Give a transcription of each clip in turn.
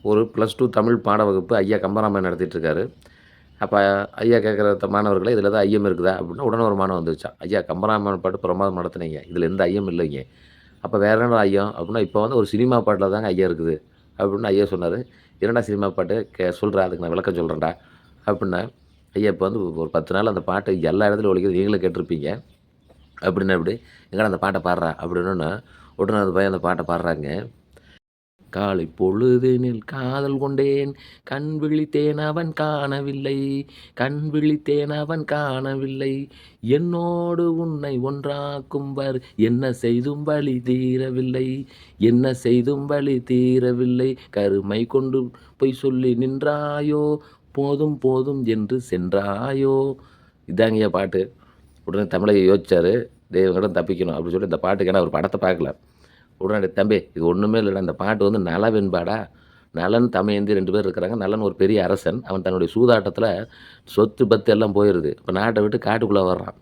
ஒரு +2 தமிழ் பாட வகுப்பு ஐயா கம்பராமாயணம் நடத்திட்டுருக்காரு. அப்ப ஐயா கேட்குற மாணவர்களே இதில எதாவது ஐயம் இருக்குதா? அப்படின்னா உடனே ஒரு மாணவன் வந்துருச்சான். ஐயா கம்பராமாயணம் பாட்டு பிரமாதமா நடத்துனீங்க. இதில எந்த ஐயமும் இல்லைங்க. அப்ப வேற என்னடா ஐயம்? அப்படின்னா இப்ப வந்து ஒரு சினிமா பாட்டுல தாங்க ஐயம் இருக்குது. அப்படின்னு ஐயா சொன்னாரு. என்னடா சினிமா பாட்டு? சொல்றா அதுக்கு நான் விளக்கம் சொல்றேன்டா. அப்படின்னேன். ஐயா இப்ப வந்து ஒரு 10 நாள் அந்த பாட்டு எல்லா இடத்துலயும் ஒலிக்குது. நீங்களும் கேட்டுருப்பீங்க. அப்படின்னா எப்படி? எங்கடா அந்த பாட்ட பாடுறா அப்படின்னோன்னே, உடனே அந்த பையன் அந்த பாட்ட பாடுறாங்க. காலை பொழுதினில் காதல் கொண்டேன் கண் விழித்தேன் அவன் காணவில்லை கண் விழித்தேன் அவன் காணவில்லை என்னோடு உன்னை ஒன்றாக்கும் வர் என்ன செய்தும் வழி தீரவில்லை என்ன செய்தும் வழி தீரவில்லை கருமை கொண்டு பொய் சொல்லி நின்றாயோ போதும் போதும் என்று சென்றாயோ. இதாங்கய்யா பாட்டு. உடனே தமிழை யோசிச்சாரு. டேய் இவங்கிட்ட தப்பிக்கணும் அப்படின்னு சொல்லி இந்த பாட்டுக்கு ஏன்னா ஒரு படத்த பார்க்கல. உடனே தம்பி இது ஒண்ணுமே இல்லடா. இந்த பாட்டு வந்து நலவெண்பாடா. நலன், தமயந்தி 2 பேர் இருக்கிறாங்க. நலன் ஒரு பெரிய அரசன். அவன் தன்னுடைய சூதாட்டத்தில சொத்து, பத்து எல்லாம் போயிருது. இப்ப நாட்ட விட்டு காட்டுக்குள்ள வர்றான்.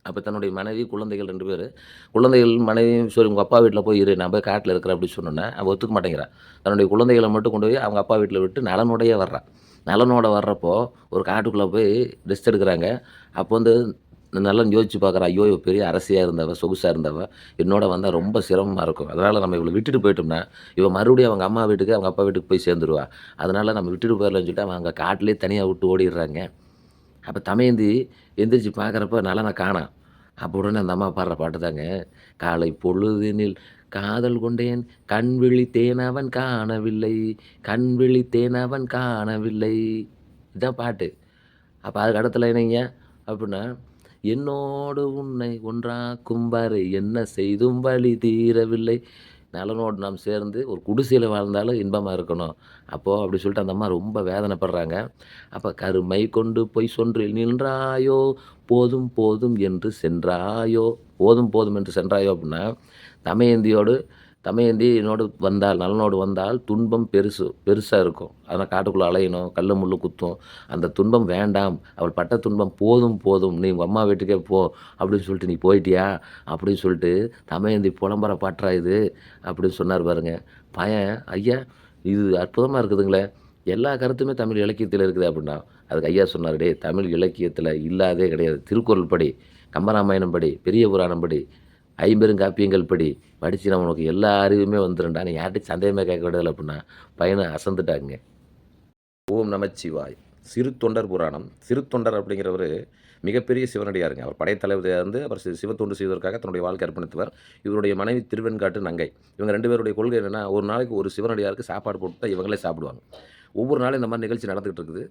அப்ப தன்னுடைய மனைவி, குழந்தைகள் 2 பேரு. குழந்தைகள், மனைவியும் சரி உங்க அப்பா வீட்ல போய் இரு. நான் போய் காட்டுல இருக்கிறேன் அப்படின்னு சொன்னோனே, அவ ஒத்துக்க மாட்டேங்கிறா. தன்னுடைய குழந்தைகள மட்டும் கொண்டு போய் அவங்க அப்பா வீட்ல விட்டு நலனோடயே வர்றா. நலனோட வர்றப்போ ஒரு காட்டுக்குள்ள போய் ரெஸ்ட் எடுக்குறாங்க. அப்போ வந்து நலன் யோசிச்சு பார்க்குறான். ஐயோ! இவ பெரிய அரசியா இருந்தவ, சொகுசா இருந்தவ. என்னோட வந்தா ரொம்ப சிரமமா இருக்கும். அதனால நம்ம இவள விட்டுட்டு போயிட்டோம்னா, இவ மறுபடியும் அவங்க அம்மா வீட்டுக்கு, அவங்க அப்பா வீட்டுக்கு போய் சேர்ந்துருவா. அதனால நம்ம விட்டுட்டு போயிரலாம்னு சொல்லிட்டு அவன் அங்க காட்டிலேயே தனியா விட்டு ஓடிர்றாங்க. அப்ப தமயந்தி எந்திரிச்சு பார்க்குறப்ப நலன காணோம். அப்ப உடனே அந்த அம்மா பாடுற பாட்டு தாங்க. காலை பொழுதினில் காதல் கொண்டேன் கண் விழித்தேன் அவன் காணவில்லை கண் விழித்தேன் அவன் காணவில்லை. இதான் பாட்டு. அப்ப அதுக்கு அடுத்த லைன் அப்புட்ன்னா, "என்னோடு உன்னை ஒன்றாக்கும் வரை என்ன செய்தும் வழி தீரவில்லை." நலனோடு நாம் சேர்ந்து ஒரு குடிசையில வாழ்ந்தாலும் இன்பமா இருக்கணும். அப்போ அப்படி சொல்லிட்டு அந்த அம்மா ரொம்ப வேதனைப்படுறாங்க. அப்ப "கருமை கொண்டு பொய் சொன்றி நின்றாயோ, போதும் போதும் என்று சென்றாயோ." போதும் போதும் என்று சென்றாயோ அப்படின்னா, தமயந்தியோடு தமயந்தி என்னோடு வந்தால் நலனோடு வந்தால் துன்பம் பெருசா இருக்கும். ஆனா காட்டுக்குள்ள அலையணும், கல்லு முள்ளு குத்தும். அந்த துன்பம் வேண்டாம். அவள் பட்ட துன்பம் போதும் போதும். நீ உங்க அம்மா வீட்டுக்கே போ அப்படின்னு சொல்லிட்டு, "நீ போயிட்டியா?" அப்படின்னு சொல்லிட்டு தமயந்தி புலம்புற பாட்டுறா இது அப்படின்னு சொன்னார் பாருங்க. பையன், "ஐயா! இது அற்புதமா இருக்குதுங்களே! எல்லா கருத்துமே தமிழ் இலக்கியத்தில இருக்குது" அப்படின்னா. அதுக்கு ஐயா சொன்னாரு, "டேய் தமிழ் இலக்கியத்தில இல்லாதே கிடையாது. திருக்குறள் படி, கம்பராமாயணம் படி, பெரிய புராணம் படி, ஐம்பெருங்காப்பியங்கள் படி. படிச்சீன்னா உனக்கு எல்லா அறிவுமே வந்துரும்டா. நீ யார்ட்டயும் சந்தேகமே கேட்க வேண்டியதில்ல" அப்படின்னா. பையன அசந்துட்டாங்க. ஓம் நமச்சிவாய்! சிறு தொண்டர் புராணம். சிறு தொண்டர் அப்படிங்கிறவரு மிகப்பெரிய சிவனடியாருங்க. அவர் படைத்தளபதியா இருந்து அவர் சிவத்தொண்டு செய்வதற்காக தன்னுடைய வாழ்க்கைய அர்ப்பணித்தவர். இவருடைய மனைவி திருவெண்காட்டு நங்கை. இவங்க 2 பேருடைய கொள்கை என்னன்னா, ஒரு நாளைக்கு ஒரு சிவனடியாருக்கு சாப்பாடு போட்டு தான் இவங்களே சாப்பிடுவாங்க. ஒவ்வொரு நாளும் இந்த மாரி நிகழ்ச்சி நடந்துகிட்டு இருக்குது.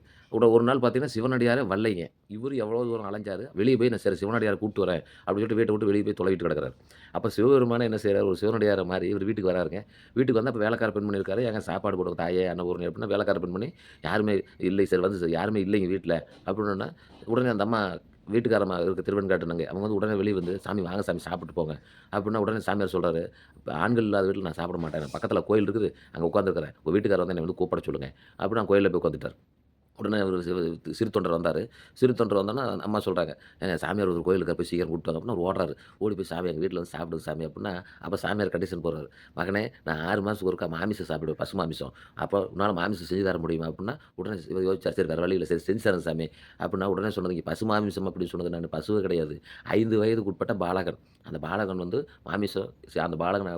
ஒரு நாள் பார்த்தீங்கன்னா, சிவனடியாரே வரலைங்க. இவரு எவ்வளோ தூரம் அலைஞ்சாரு. வெளிய போய் நான் சரி சிவனடியார கூட்டு வரேன் அப்படின்னு சொல்லிட்டு வீட்ட விட்டு வெளிய போய் தொலைவிட்டு கிடக்குறாரு. அப்ப சிவபெருமானே என்ன செய்றாரு, ஒரு சிவனடியார மாரி இவரு வீட்டுக்கு வராருங்க. வீட்டுக்கு வந்தா அப்ப வேலைக்கார பெண்மணி இருக்காரு. "ஏங்க சாப்பாடு போடுங்க தாயே அன்னபூரணி" அப்படின்னா வேலைக்கார பெண்மணி யாருமே இல்லை சார் வந்து சார் யாருமே இல்லைங்க வீட்ல அப்படின்னோன்னே, உடனே அந்த அம்மா வீட்டுக்காரம்மா இருக்க திருவெண்காட்டு நங்கை. அவங்க வந்து உடனே வெளிய வந்து, "சாமி வாங்க சாமி சாப்பிட்டு போங்க." அப்படின்னா உடனே சாமியார் சொல்றாரு, "இப்ப ஆண்கள் இல்லாத வீட்ல நான் சாப்பிட மாட்டேன். பக்கத்துல கோயில் இருக்குது. அங்க உட்காந்துருக்கிறேன். உங்க வீட்டுக்காரர் வந்து என்னை வந்து கூப்பிட சொல்லுங்க." அப்படின்னு நான் கோயில்ல போய் உட்காந்துட்டாரு. உடனே ஒரு சிறு தொண்டர் வந்தாரு. சிறு தொண்டர் வந்தோனே அம்மா சொல்றாங்க, "ஏங்க சாமியார் ஒரு கோயிலுக்கு போய் சீக்கிரம் கூட்டிட்டு வாங்க." அப்படின்னா அவரு ஓடுறாரு. ஓடி போய் சாமி எங்க வீட்ல வந்து சாப்பிடுங்க சாமி அப்படின்னா, அப்ப சாமியார் கண்டிஷன் போடுறாரு. "மகனே நான் 6 மாசத்துக்கு ஒருக்கா மாமிசம் சாப்பிடுவேன். பசு மாமிசம். அப்போ உன்னால மாமிசம் செஞ்சு தர முடியுமா?" அப்படின்னா, உடனே இவர் யோசிச்சாரு. சரி வேற வழி இல்ல. சரி செஞ்சு தரேன் சாமி. அப்படின்னா உடனே சொன்னது, "இங்க பசு மாமிசம் அப்படின்னு சொன்னது நானு பசுவே கிடையாது. 5 வயதுக்கு உட்பட்ட பாலகன். அந்த பாலகன் வந்து மாமிசம் அந்த பாலகன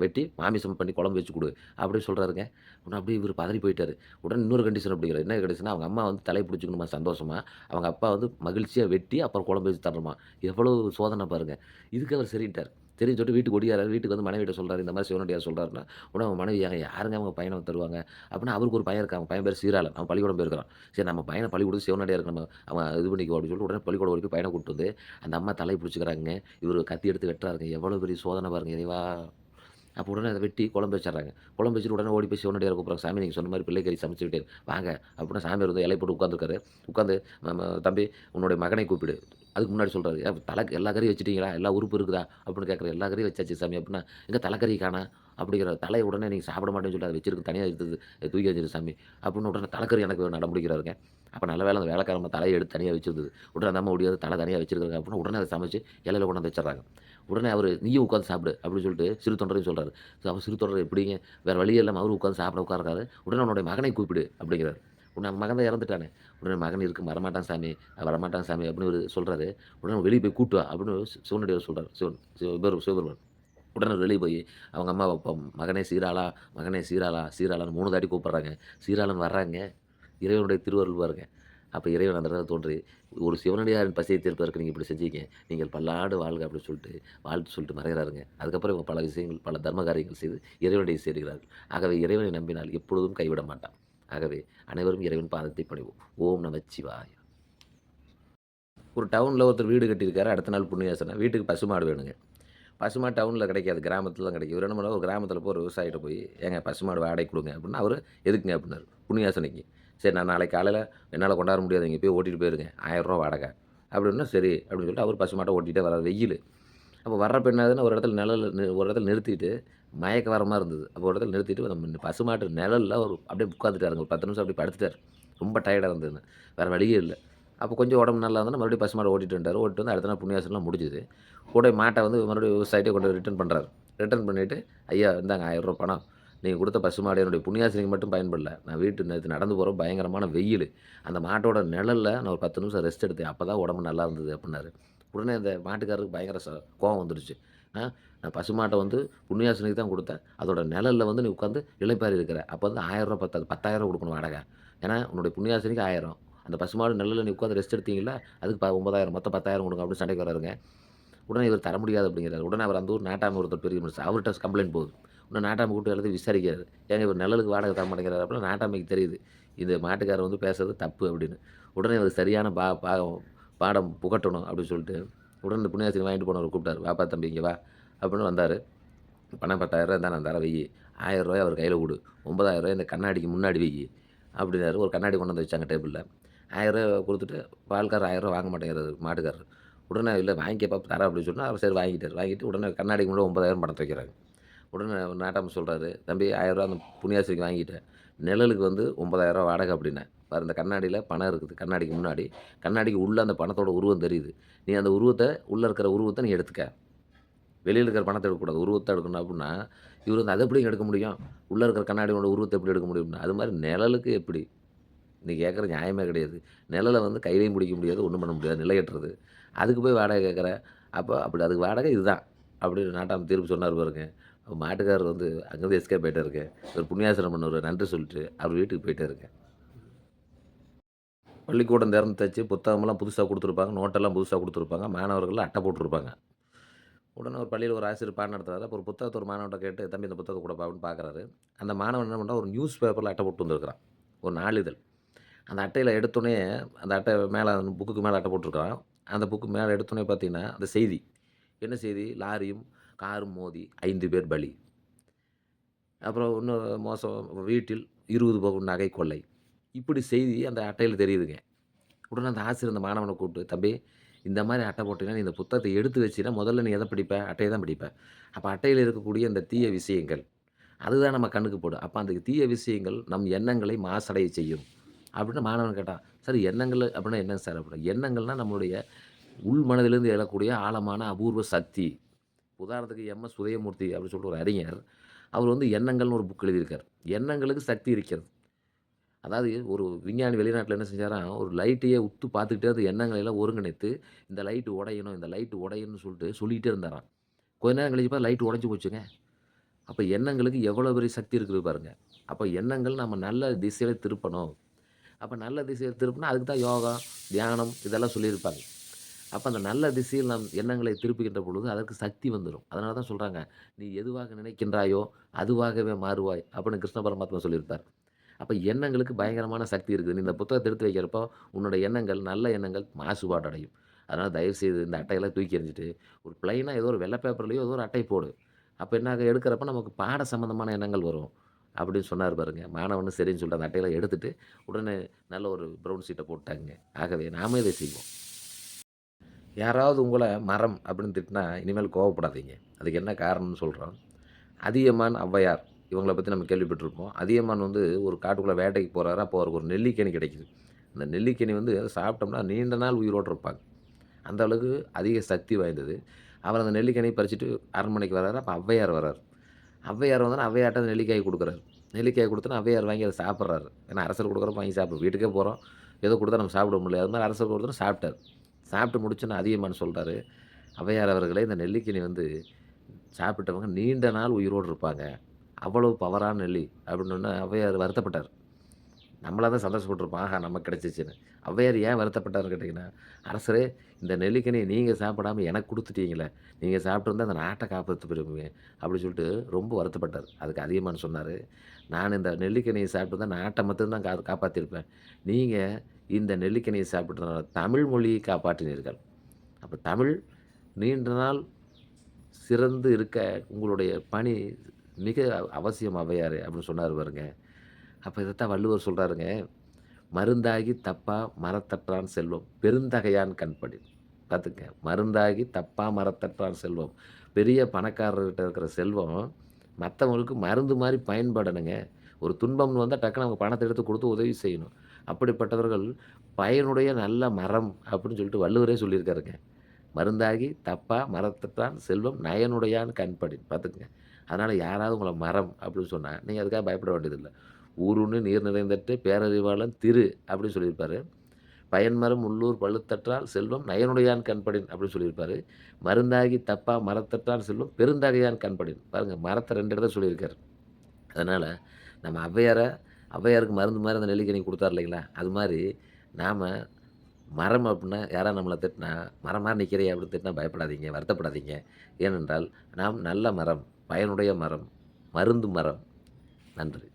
வெட்டி மாமிசம் பண்ணி குழம்பு வச்சு குடு." அப்படின்னு சொல்றாருங்க. உடனே அப்படியே இவரு பதறி போயிட்டாரு. உடனே இன்னொரு கண்டிஷன் அப்படிங்கிறாரு. என்ன கண்டிஷன்னா, அவங்க அம்மா வந்து தலைய பிடிச்சுக்கணுமா சந்தோஷமா. அவங்க அப்பா வந்து மகிழ்ச்சியா வெட்டி, அப்புறம் குழம்பு வச்சு தரணுமா. எவ்வளவு சோதனை பாருங்க. இதுக்கு அவர் சரின்ட்டாரு. சரின்னு சொல்லிட்டு வீட்டுக்கு ஓடியாராரு. வீட்டுக்கு வந்து மனைவிட்ட சொல்றாரு. இந்த மாரி சிவனடியார் சொல்றாருன்னா, உடனே அவங்க மனைவி "ஏங்க யாருங்க அவங்க பையன தருவாங்க?" அப்படின்னா அவருக்கு ஒரு பையன் இருக்கான். அவன் பையன் பேரு சீராளன். அவன் பள்ளிக்கூடம் போயிருக்கிறான். சரி நம்ம பையன பள்ளிக்கூடத்துக்கு சிவனடியாருக்கு நம்ம அவன் இது பண்ணிக்குவோம் அப்படின்னு சொல்லிட்டு உடனே பள்ளிக்கூடம் வரைக்கும் பையன கூட்டிட்டு வந்து, அந்த அம்மா தலைய பிடிச்சுக்கிறாங்கங்க. இவரு கத்தி எடுத்து வெட்டுறாருங்க. எவ்வளோ பெரிய சோதனை பாருங்க இறைவா! அப்போ உடனே அத வெட்டி குழம்பு வச்சுர்றாங்க. குழம்பு வச்சுட்டு உடனே ஓடி போய் சிவனடியார கூப்பிட்றாங்க. "சாமி நீங்க சொன்ன மாரி பிள்ளைக்கறி சமைச்சுக்கிட்டேன். வாங்க." அப்படின்னா சாமியார் வந்து இலை போட்டு உட்காந்துருக்காரு. உட்காந்து "தம்பி உன்னுடைய மகனை கூப்பிடு." அதுக்கு முன்னாடி சொல்றாரு. "ஏன் எல்லா கறியும் வச்சுட்டீங்களா? எல்லா உறுப்பு இருக்குதா?" அப்படின்னு கேட்குறாரு. "எல்லா கறியும் வச்சாச்சு சாமி." அப்படின்னா, "எங்க தலைக்கறி காணோம்." அப்படிங்கிறாரு. தலைய உடனே நீங்க சாப்பிட மாட்டேன்னு சொல்லி அத வச்சிருக்கு தனியா எடுத்து தூக்கி வச்சுரு சாமி. அப்படின்னு உடனே தலைக்கறி எனக்கு வேணும் அடம் பிடிக்கிறாருங்க. அப்ப நல்ல வேளை அந்த வேலைக்காரம்மா தலைய எடுத்து தனியா வச்சிருந்தது. உடனே அந்த அம்மா ஓடியாந்து தலை தனியா வச்சிருக்காங்க அப்படின்னா, உடனே அத சமைச்சு இலையில கொண்டாந்து வச்சுர்றாங்க. உடனே அவரு "நீயும் உட்காந்து சாப்பிடு" அப்படின்னு சொல்லிட்டு சிறு தொண்டரையும் சொல்றாரு. அவர் சிறு தொண்டர் எப்படிங்க வேற வழியே இல்லாம அவரும் உட்காந்து சாப்பிட உட்கார்றாரு. உடனே "உன்னுடைய மகனை கூப்பிடு" அப்படிங்கிறாரு. உடனே மகன் தான் இறந்துட்டானே. உடனே மகன் இருக்கு வரமாட்டான் சாமி, வரமாட்டான் சாமி அப்படின்னு இவரு சொல்றாரு. உடனே வெளிய போய் கூட்டு வா அப்படின்னு சிவனடியார் சொல்றாரு. சிவபெருமான். உடனே வெளிய போய் அவங்க அம்மா, அப்பா "மகனே சீராளா, மகனே சீராளா, சீராளான்னு" 3 தாட்டி கூப்பிடுறாங்க. சீராளன் வர்றாங்க. இறைவனுடைய திருவருள் பாருங்க. அப்ப இறைவன் அந்த இடத்துல தோன்றி, "ஒரு சிவனடியாரின் பசியை தீர்ப்பதற்கு நீங்க இப்படி செஞ்சீங்க. நீங்கள் பல்லாண்டு வாழ்க" அப்படின்னு சொல்லிட்டு வாழ்த்து சொல்லிட்டு மறைகிறாருங்க. அதுக்கப்புறம் இவங்க பல விஷயங்கள், பல தர்ம காரியங்கள் செய்து இறைவனடியை சேர்கிறார்கள். ஆகவே இறைவனை நம்பினால் எப்பொழுதும் கைவிட மாட்டான். ஆகவே அனைவரும் இறைவன் பாதத்தை பணிவோம். ஓம் நமச்சிவாய! ஒரு டவுன்ல ஒருத்தர் வீடு கட்டியிருக்காரு. அடுத்த நாள் புண்ணியாசனம். வீட்டுக்கு பசுமாடு வேணுங்க. பசுமாடு டவுன்ல கிடைக்காது. கிராமத்தில தான் கிடைக்கும். இவரு என்ன பண்ணாரு, ஒரு கிராமத்தில போய் ஒரு விவசாயிட்ட போய், "ஏங்க பசுமாடு வாடகைக்கு குடுங்க" அப்படின்னா, அவரு "எதுக்குங்க?" அப்படின்னாரு. புண்ணியாசனைக்கு. "சரி நான் நாளைக்கு காலையில என்னால கொண்டாட முடியாது. நீங்க போய் ஓட்டிட்டு போயிருங்க. ரூ. 1000 வாடகை." அப்படின்னா, "சரி" அப்படின்னு சொல்லிட்டு அவரு பசுமாட்ட ஓட்டிட்டே வர்றாரு. வெயிலு. அப்போ வர்றப்ப என்னாகுதுன்னா, ஒரு இடத்துல ஒரு இடத்துல நிறுத்திட்டு, மயக்கம் வர மாரி இருந்தது. அப்போ ஒரு இடத்துல நிறுத்திட்டு, நம்ம பசுமாட்டு நிழல்ல ஒரு அப்படியே உட்காந்துட்டாருங்க. ஒரு 10 நிமிஷம் அப்படியே படுத்துட்டாரு. ரொம்ப டயர்டா இருந்ததுன்னு. வேற வழியே இல்ல. அப்போ கொஞ்சம் உடம்பு நல்லா இருந்தோனே, மறுபடியும் பசுமாட ஓட்டிட்டு வந்துட்டாரு. ஓட்டிட்டு வந்து அடுத்த நாள் புண்ணியாசனம்லாம் முடிஞ்சுது. கூட மாட்ட வந்து மறுபடியும் விவசாயிட்டே கொண்டு போய் ரிட்டர்ன் பண்றாரு. ரிட்டர்ன் பண்ணிட்டு, "ஐயா இந்தாங்க ரூ. 1000 பணம். நீங்க குடுத்த பசுமாடு என்னுடைய புண்ணியாசனைக்கு மட்டும் பயன்படல. நான் நேத்து நடந்து போறப்ப பயங்கரமான வெயிலு. அந்த மாட்டோட நிழல்ல நான் ஒரு 10 நிமிஷம் ரெஸ்ட் எடுத்தேன். அப்பதான் உடம்பு நல்லா இருந்தது" அப்டின்னாரு. உடனே அந்த மாட்டுக்காரருக்கு பயங்கர கோவம் வந்துருச்சு. "ஆ நான் பசுமாட்ட வந்து புண்ணியாசனைக்கு தான் குடுத்தேன். அதோட நிழல்ல வந்து நீ உட்கார்ந்து இளைப்பாறி இருக்கிற. அப்ப வந்து ரூ. 1000 பத்தாது. ரூ. 10,000 குடுக்கணும் வாடகை. ஏன்னா உன்னுடைய புண்ணியாசனைக்கு 1000. அந்த பசுமாடு நிழல்ல நீ உட்கார்ந்து ரெஸ்ட் எடுத்தீங்கல்ல, அதுக்கு 9,000 மொத்தம் 10,000 குடுங்க" அப்படின்னு சண்டைக்கு வராருங்க. உடனே இவர் தர முடியாது அப்படிங்கிறாரு. உடனே அவர் அந்த ஊர் நாட்டாம ஒருத்தர் பெரிய மனுஷன். அவர்ட்ட கம்ப்ளைண்ட் போகுது. உடனே நாட்டாம கூப்பிட்டு எல்லாத்தையும் விசாரிக்கிறாரு. "ஏங்க இவர் நிழலுக்கு வாடகை தர மாட்டேங்கிறாரு" அப்படின்னா நாட்டாமைக்கு தெரியுது. இந்த மாட்டுக்காரர் வந்து பேசுறது தப்பு அப்படின்னு. உடனே இவர் சரியான பாடம் புகட்டணும் அப்படின்னு சொல்லிட்டு, உடனே இந்த புண்ணியாசனி வாங்கிட்டு போனவர கூப்பிட்டாரு. "வாப்பா தம்பி இங்க வா" அப்படின்னு வந்தாரு. "பணம் ரூ. 10,000 இந்தா நான் தரேன் வையி. ரூ. 1000 அவர் கையில குடு. ரூ. 9,000 இந்த கண்ணாடிக்கு முன்னாடி வையி" அப்படின்னாரு. ஒரு கண்ணாடி கொண்டு வந்து வச்சாங்க டேபிள்ல. ரூ. 1000 குடுத்துட்டு பால்காரர் ரூ. 1000 வாங்க மாட்டேங்கிறாரு மாட்டுக்காரர். உடனே "இல்ல வாங்கிக்கப்பா தரேன்" அப்படின்னு சொன்னா, அவர் சரி வாங்கிட்டாரு. வாங்கிட்டு உடனே கண்ணாடிக்கு முன்னாடி 9,000 பணத்த வைக்கிறாங்க. உடனே நாட்டாம சொல்றாரு, "தம்பி ரூ. 1000 அந்த புண்ணியாசைக்கு வாங்கிட்டேன். நிழலுக்கு வந்து ரூ. 9,000 வாடகை" அப்படின்னேன். பாரு இந்த கண்ணாடியில பணம் இருக்குது. கண்ணாடிக்கு முன்னாடி. கண்ணாடிக்கு உள்ள அந்த பணத்தோட உருவம் தெரியுது. நீ அந்த உள்ள இருக்கிற உருவத்த நீ எடுத்துக்க. வெளியில இருக்கிற பணத்த எடுக்கக்கூடாது. உருவத்த எடுக்கணும் அப்படின்னா, இவரு வந்து "அத எப்படிங்க எடுக்க முடியும்? உள்ள இருக்கிற கண்ணாடியோட உருவத்த எப்படி எடுக்க முடியும்னா?" அது மாரி நிழலுக்கு எப்படி? நீ கேட்குற நியாயமே கிடையாது. நிழல வந்து கையிலயும் பிடிக்க முடியாது, ஒண்ணும் பண்ண முடியாது. நிலையற்றது. அதுக்கு போய் வாடகை கேட்குற? அப்ப அப்படி அதுக்கு வாடகை இதுதான். அப்படின்னு நாட்டாம தீர்ப்பு சொன்னாரு பாருங்க. மாட்டுக்காரர் வந்து அங்கேருந்து எஸ்கேப் ஆயிட்டாருங்க. இவரு புண்ணியாசனம் பண்ணவரு நன்றி சொல்லிட்டு அவர் வீட்டுக்கு போயிட்டாருங்க. பள்ளிக்கூடம் திறந்து தச்சு புத்தகமெல்லாம் புதுசா குடுத்துருப்பாங்க. நோட்டெல்லாம் புதுசா குடுத்துருப்பாங்க. மாணவர்கள்லாம் அட்டை போட்டுருப்பாங்க. உடனே ஒரு பள்ளியில ஒரு ஆசிரியர் பாடம் நடத்துறாரு. அப்போ ஒரு புத்தகத்த ஒரு மாணவன்ட்ட கேட்டு, "தம்பி இந்த புத்தகத்த குடுப்பா" அப்படின்னு பார்க்குறாரு. அந்த மாணவன் என்ன பண்றான், ஒரு நியூஸ் பேப்பர்ல அட்டை போட்டு வந்திருக்கிறான். ஒரு நாளிதழ். அந்த அட்டையில எடுத்தோனே அந்த அட்டை மேல புக்குக்கு மேல அட்டை போட்டுருக்கான். அந்த புக்கு மேல எடுத்தோனே பார்த்தீங்கன்னா, அந்த செய்தி. என்ன செய்தி? லாரியும், காரும் மோதி 5 பேர் பலி. அப்புறம் இன்னும் மோசம் வீட்டில் 20 பவுன் நகை கொள்ளை. இப்படி செய்தி அந்த அட்டையில தெரியுதுங்க. உடனே அந்த ஆசிரியர் அந்த மாணவன கூப்பிட்டு, "தம்பி இந்த மாரி அட்டை போட்டீன்னா, நீ இந்த புத்தகத்த எடுத்து வச்சீன்னா, முதல்ல நீ எத படிப்ப? அட்டைய தான் படிப்ப. அப்ப அட்டையில இருக்கக்கூடிய இந்த தீய விஷயங்கள், அதுதான் நம்ம கண்ணுக்கு படும். அப்ப அந்த தீய விஷயங்கள் நம் எண்ணங்களை மாசடைய செய்யும்." அப்படின்னு மாணவன் கேட்டான். "சார் எண்ணங்கள் அப்படின்னா என்னங்க சார்?" அப்படின்னா, எண்ணங்கள்னா நம்மளுடைய உள் மனதிலிருந்து எழக்கூடிய ஆழமான அபூர்வ சக்தி. உதாரணத்துக்கு எம்.எஸ். உதயமூர்த்தி அப்படின்னு சொல்லிட்டு ஒரு அறிஞர், அவர் வந்து எண்ணங்கள்னு ஒரு புக் எழுதியிருக்காரு. எண்ணங்களுக்கு சக்தி இருக்கிறது. அதாவது ஒரு விஞ்ஞானி வெளிநாட்டில என்ன செஞ்சாராம், ஒரு லைட்டையே உத்து பார்த்துக்கிட்டே அந்த எண்ணங்களை எல்லாம் ஒருங்கிணைத்து, இந்த லைட் உடையணும், இந்த லைட் உடையணும்னு சொல்லிட்டு சொல்லிட்டே இருந்தாராம். கொஞ்ச நேரம் கழிச்சு பார்த்தா லைட் உடைஞ்சு போச்சுங்க. அப்ப எண்ணங்களுக்கு எவ்வளோ பெரிய சக்தி இருக்குது பாருங்க. அப்ப எண்ணங்கள் நம்ம நல்ல திசையில திருப்பணும். அப்ப நல்ல திசையில திருப்புனா, அதுக்கு தான் யோகா, தியானம் இதெல்லாம் சொல்லியிருப்பாங்க. அப்ப அந்த நல்ல திசையில் நாம் எண்ணங்களை திருப்புகின்ற பொழுது, அதற்கு சக்தி வந்துரும். அதனால தான் சொல்றாங்க, "நீ எதுவாக நினைக்கின்றாயோ, அதுவாகவே மாறுவாய்." அப்படின்னு கிருஷ்ண பரமாத்மா சொல்லியிருப்பார். அப்ப எண்ணங்களுக்கு பயங்கரமான சக்தி இருக்குது. நீ இந்த புத்தகத்த எடுத்து வைக்கிறப்போ, உன்னோட எண்ணங்கள், நல்ல எண்ணங்கள் மாசுபாடு அடையும். அதனால தயவுசெய்து இந்த அட்டையெல்லாம் தூக்கி எறிஞ்சுட்டு, ஒரு பிளைனா ஏதோ ஒரு வெள்ள பேப்பர்லயோ ஏதோ ஒரு அட்டை போடு. அப்ப என்ன ஆகும் எடுக்கிறப்ப நமக்கு பாட சம்மந்தமான எண்ணங்கள் வரும். அப்படின்னு சொன்னாரு பாருங்க. மாணவனும் சரின்னு சொல்லிட்டு அந்த அட்டையெல்லாம் எடுத்துட்டு, உடனே நல்ல ஒரு ப்ரவுன் ஷீட்ட போட்டாங்கங்க. ஆகவே நாம இதை செய்வோம். யாராவது உங்கள மரம் அப்படின்னு திட்டினா, இனிமேல் கோவப்படாதீங்க. அதுக்கு என்ன காரணம்னு சொல்றோம். அதியமான், ஔவையார் இவங்கள பத்தி நம்ம கேள்விப்பட்டிருப்போம். அதியமான் வந்து ஒரு காட்டுக்குள்ள வேட்டைக்கு போறாரு. அப்போ அவருக்கு ஒரு நெல்லிக்கனி கிடைக்குது. அந்த நெல்லிக்கனி வந்து அத சாப்பிட்டோம்னா நீண்ட நாள் உயிரோட இருப்பாங்க. அந்த அளவுக்கு அதிக சக்தி வாய்ந்தது. அவர் அந்த நெல்லிக்கனிய பறிச்சுட்டு அரண்மனைக்கு வராரு. அப்ப ஔவையார் வராரு. ஔவையார் வந்தோனே ஔவையார்ட்ட அந்த நெல்லிக்காய குடுக்குறாரு. நெல்லிக்காய குடுத்தோனே ஔவையார் வாங்கி அத சாப்பிடுறாரு. ஏன்னா அரசர் குடுக்குறப்ப வாங்கி சாப்பிடு வீட்டுக்கே போறோம். ஏதோ குடுத்தா நம்ம சாப்பிட முடியல. அது மாரி அரசர் குடுத்தோனே சாப்பிட்டாரு. சாப்பிட்டு முடிச்சோனே அதியமான் சொல்றாரு, "ஔவையார் அவர்களே, இந்த நெல்லிக்கனி வந்து சாப்பிட்டவங்க நீண்ட நாள் உயிரோடு இருப்பாங்க. அவ்வளவு பவரான நெல்லி." அப்படின்னோனே ஔவையார் வருத்தப்பட்டார். நம்மளா தான் சந்தோஷப்பட்டுருப்போம். ஆஹா! நமக்கு கிடைச்சிச்சுன்னு. ஔவையார் ஏன் வருத்தப்பட்டாருன்னு கேட்டீங்கன்னா, "அரசரே, இந்த நெல்லிக்கனிய நீங்க சாப்பிடாம எனக்கு குடுத்துட்டீங்களே! நீங்க சாப்பிட்டுருந்தா அந்த நாட்ட காப்பாத்தி போயிருப்பீங்க." அப்படி சொல்லிட்டு ரொம்ப வருத்தப்பட்டாரு. அதுக்கு அதியமான் சொன்னாரு, "நான் இந்த நெல்லிக்கனிய சாப்பிட்டுருந்தா நாட்ட மட்டும் தான் காப்பாத்தியிருப்பேன். நீங்க இந்த நெல்லிக்கனிய சாப்பிட்டதுனால தமிழ் மொழியை காப்பாற்றினீர்கள். அப்ப தமிழ் நீண்ட நாள் சிறந்து இருக்க உங்களுடைய பணி மிக அவசியம் ஔவையாரே!" அப்படின்னு சொன்னாரு பாருங்க. அப்ப இதத்தான் வள்ளுவர் சொல்றாருங்க. "மருந்தாகி தப்பா மரத்தற்றான் செல்வம் பெருந்தகையான் கண்படின்." பார்த்துக்கங்க. மருந்தாகி தப்பா மரத்தற்றான் செல்வம். பெரிய பணக்காரர்கிட்ட இருக்கிற செல்வம் மத்தவங்களுக்கு மருந்து மாரி பயன்படணுங்க. ஒரு துன்பம்னு வந்தா டக்குனு அவங்க பணத்த எடுத்து குடுத்து உதவி செய்யணும். அப்படிப்பட்டவர்கள் பயனுடைய நல்ல மரம் அப்படின்னு சொல்லிட்டு வள்ளுவரே சொல்லியிருக்காருங்க. மருந்தாகி தப்பா மரத்தற்றான் செல்வம் நயனுடையான் கண்படின். பார்த்துக்கங்க. அதனால யாராவது உங்கள மரம் அப்படின்னு சொன்னா, நீங்க அதுக்காக பயப்பட வேண்டியதில்ல. "ஊருண்ணி நீர் நிறைந்தற்று பேரறிவாளன் திரு" அப்படின்னு சொல்லியிருப்பாரு. "பயன்மரம் உள்ளூர் பழுத்தற்றால் செல்வம் நயனுடையான் கண்படின்" அப்படின்னு சொல்லியிருப்பாரு. "மருந்தாகி தப்பா மரத்தற்றான் செல்வம் பெருந்தகையான் கண்படின்." பாருங்க மரத்த 2 இடத்துல சொல்லியிருக்காரு. அதனால நம்ம ஔவையாருக்கு மருந்து மாரி அந்த நெல்லிக்கனி குடுத்தார் இல்லைங்களா? அது மாரி நாம மரம் அப்டின்னா யாராவது நம்மள திட்டினா, "மரம் மாரி நிக்கிறியே" அப்படின்னு திட்டினா பயப்படாதீங்க, வருத்தப்படாதீங்க. ஏனென்றால் நாம் நல்ல மரம், பயனுடைய மரம், மருந்து மரம். நன்றி.